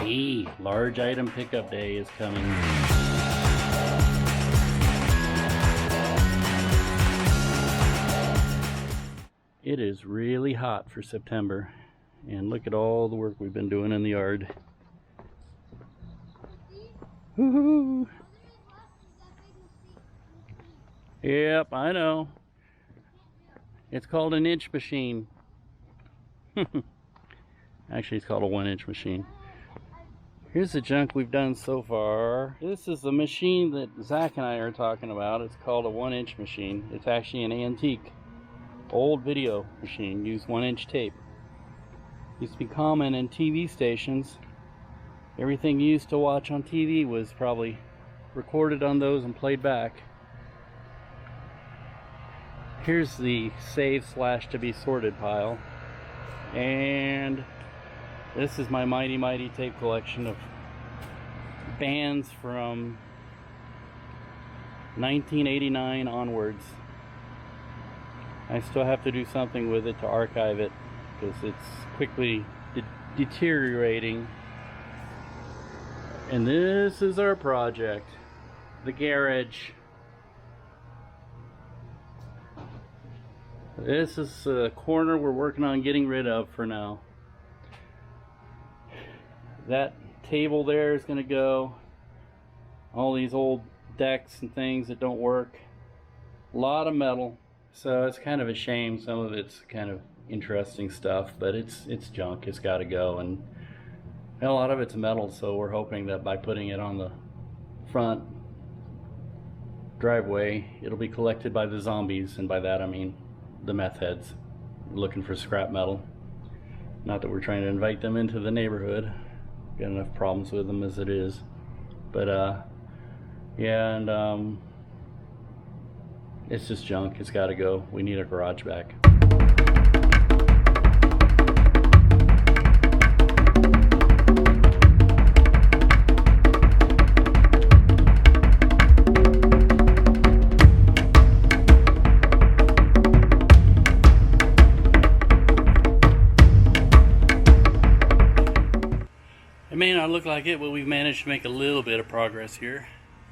Hey, large item pickup day is coming. It is really hot for September, and look at all the work we've been doing in the yard. Woohoo! Yep, I know. It's called an inch machine. Actually, it's called a 1-inch machine. Here's the junk we've done so far. This is the machine that Zach and I are talking about. It's called a 1-inch machine. It's actually an antique, old video machine. Used 1-inch tape. Used to be common in TV stations. Everything you used to watch on TV was probably recorded on those and played back. Here's the save / to be sorted pile. And this is my mighty tape collection of bands from 1989 onwards. I still have to do something with it to archive it because it's quickly deteriorating. And this is our project, the garage. This is a corner we're working on getting rid of for now. That table there is going to go. All these old decks and things that don't work. A lot of metal. So it's kind of a shame. Some of it's kind of interesting stuff, but it's junk. It's got to go. And a lot of it's metal, so we're hoping that by putting it on the front driveway, it'll be collected by the zombies, and by that I mean the meth heads looking for scrap metal. Not that we're trying to invite them into the neighborhood. Got enough problems with them as it is. But yeah, and it's just junk. It's got to go. We need a garage back. It may not look like it, but we've managed to make a little bit of progress here.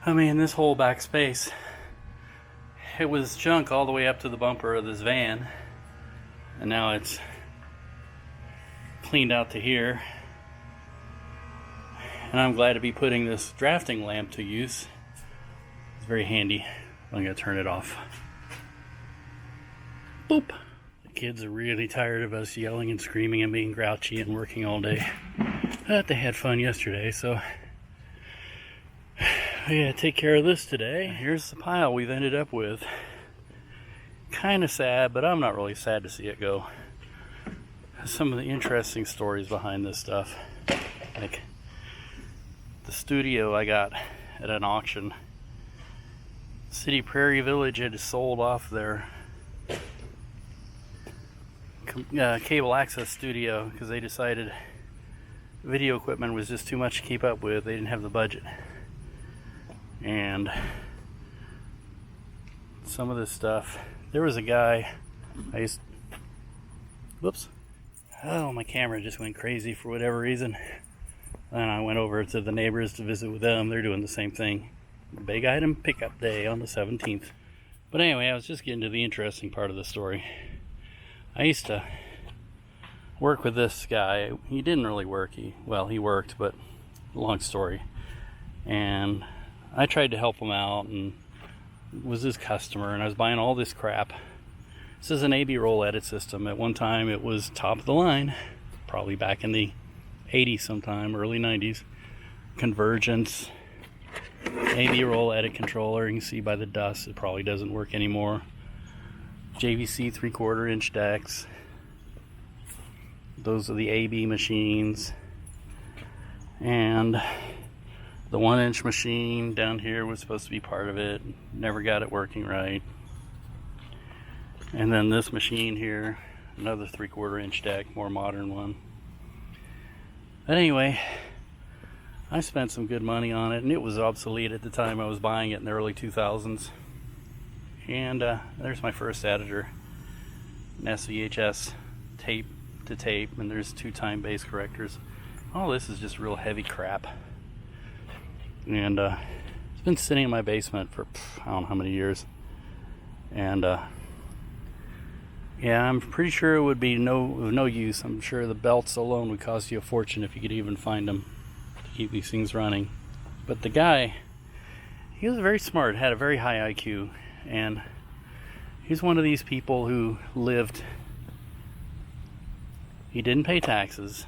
I mean, this whole back space, it was junk all the way up to the bumper of this van, and now it's cleaned out to here. And I'm glad to be putting this drafting lamp to use. It's very handy. I'm gonna turn it off. Boop. The kids are really tired of us yelling and screaming and being grouchy and working all day. But they had fun yesterday, so I gotta take care of this today. Here's the pile we've ended up with. Kind of sad, but I'm not really sad to see it go. Some of the interesting stories behind this stuff, like the studio I got at an auction. City Prairie Village had sold off their cable access studio because they decided video equipment was just too much to keep up with. They didn't have the budget. And some of this stuff, there was a guy whoops, oh, my camera just went crazy for whatever reason, and I went over to the neighbors to visit with them. They're doing the same thing. Big item pickup day on the 17th. But anyway, I was just getting to the interesting part of the story. I used to work with this guy. He didn't really work. He worked, but long story. And I tried to help him out and was his customer, and I was buying all this crap. This is an AB roll edit system. At one time it was top of the line, probably back in the 80s sometime, early 90s. Convergence, AB roll edit controller. You can see by the dust it probably doesn't work anymore. JVC 3/4 inch decks. Those are the AB machines. And the 1-inch machine down here was supposed to be part of it. Never got it working right. And then this machine here, another 3/4 inch deck, more modern one. But anyway, I spent some good money on it, and it was obsolete at the time I was buying it in the early 2000s. And there's my first editor, an SVHS tape to tape, and there's 2 time base correctors. all this is just real heavy crap. And it's been sitting in my basement for I don't know how many years. And yeah, I'm pretty sure it would be no use. I'm sure the belts alone would cost you a fortune if you could even find them to keep these things running. But the guy, he was very smart, had a very high IQ, and he's one of these people who lived. He didn't pay taxes.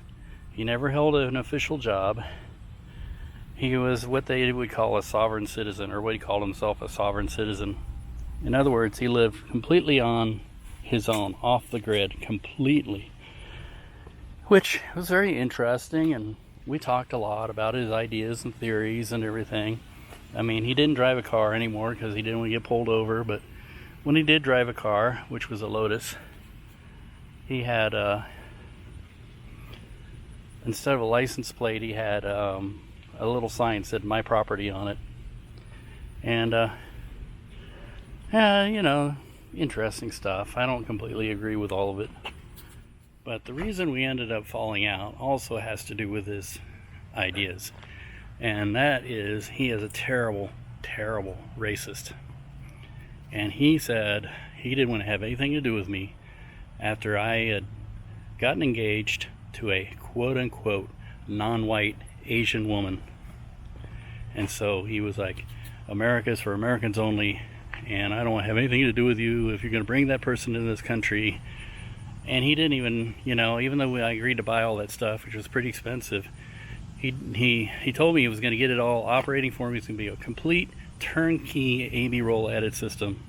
He never held an official job. He was what they would call a sovereign citizen, or what he called himself, a sovereign citizen. In other words, he lived completely on his own, off the grid, completely. Which was very interesting, and we talked a lot about his ideas and theories and everything. I mean, he didn't drive a car anymore because he didn't want to get pulled over, but when he did drive a car, which was a Lotus, he had, instead of a license plate, he had a little sign that said "My Property" on it. And, yeah, you know, interesting stuff. I don't completely agree with all of it. But the reason we ended up falling out also has to do with his ideas. And that is, he is a terrible, terrible racist. And he said he didn't want to have anything to do with me after I had gotten engaged to a quote-unquote non-white Asian woman. And so he was like, America's for Americans only, and I don't want to have anything to do with you if you're going to bring that person into this country. And he didn't even, you know, even though I agreed to buy all that stuff, which was pretty expensive, he told me he was going to get it all operating for me. It's going to be a complete turnkey AB roll edit system.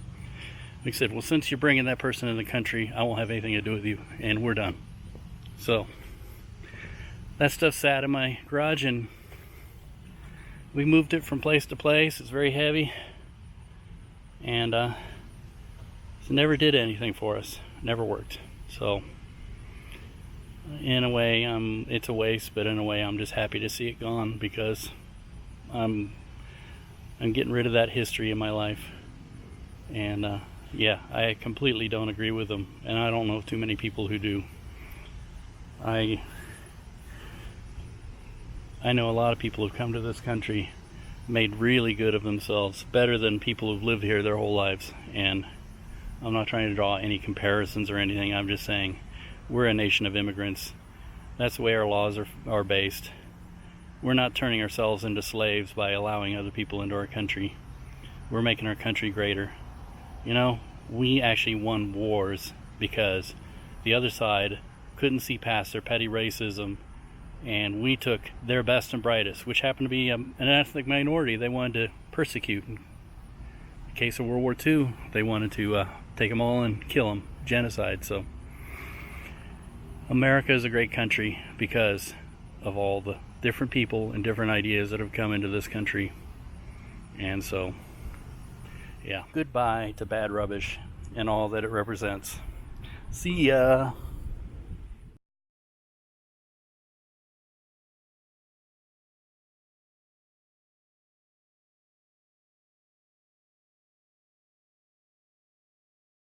He said, well, since you're bringing that person in the country, I won't have anything to do with you, and we're done. So that stuff sat in my garage, and we moved it from place to place. It's very heavy, and it never did anything for us. Never worked. So in a way, it's a waste, but in a way I'm just happy to see it gone, because I'm getting rid of that history in my life. And yeah, I completely don't agree with them, and I don't know too many people who do. I know a lot of people who've come to this country, made really good of themselves, better than people who've lived here their whole lives. And I'm not trying to draw any comparisons or anything. I'm just saying we're a nation of immigrants. That's the way our laws are based. We're not turning ourselves into slaves by allowing other people into our country. We're making our country greater. You know, we actually won wars because the other side couldn't see past their petty racism, and we took their best and brightest, which happened to be an ethnic minority they wanted to persecute. In the case of World War II, they wanted to take them all and kill them, genocide. So America is a great country because of all the different people and different ideas that have come into this country. And so, yeah, goodbye to bad rubbish and all that it represents. See ya.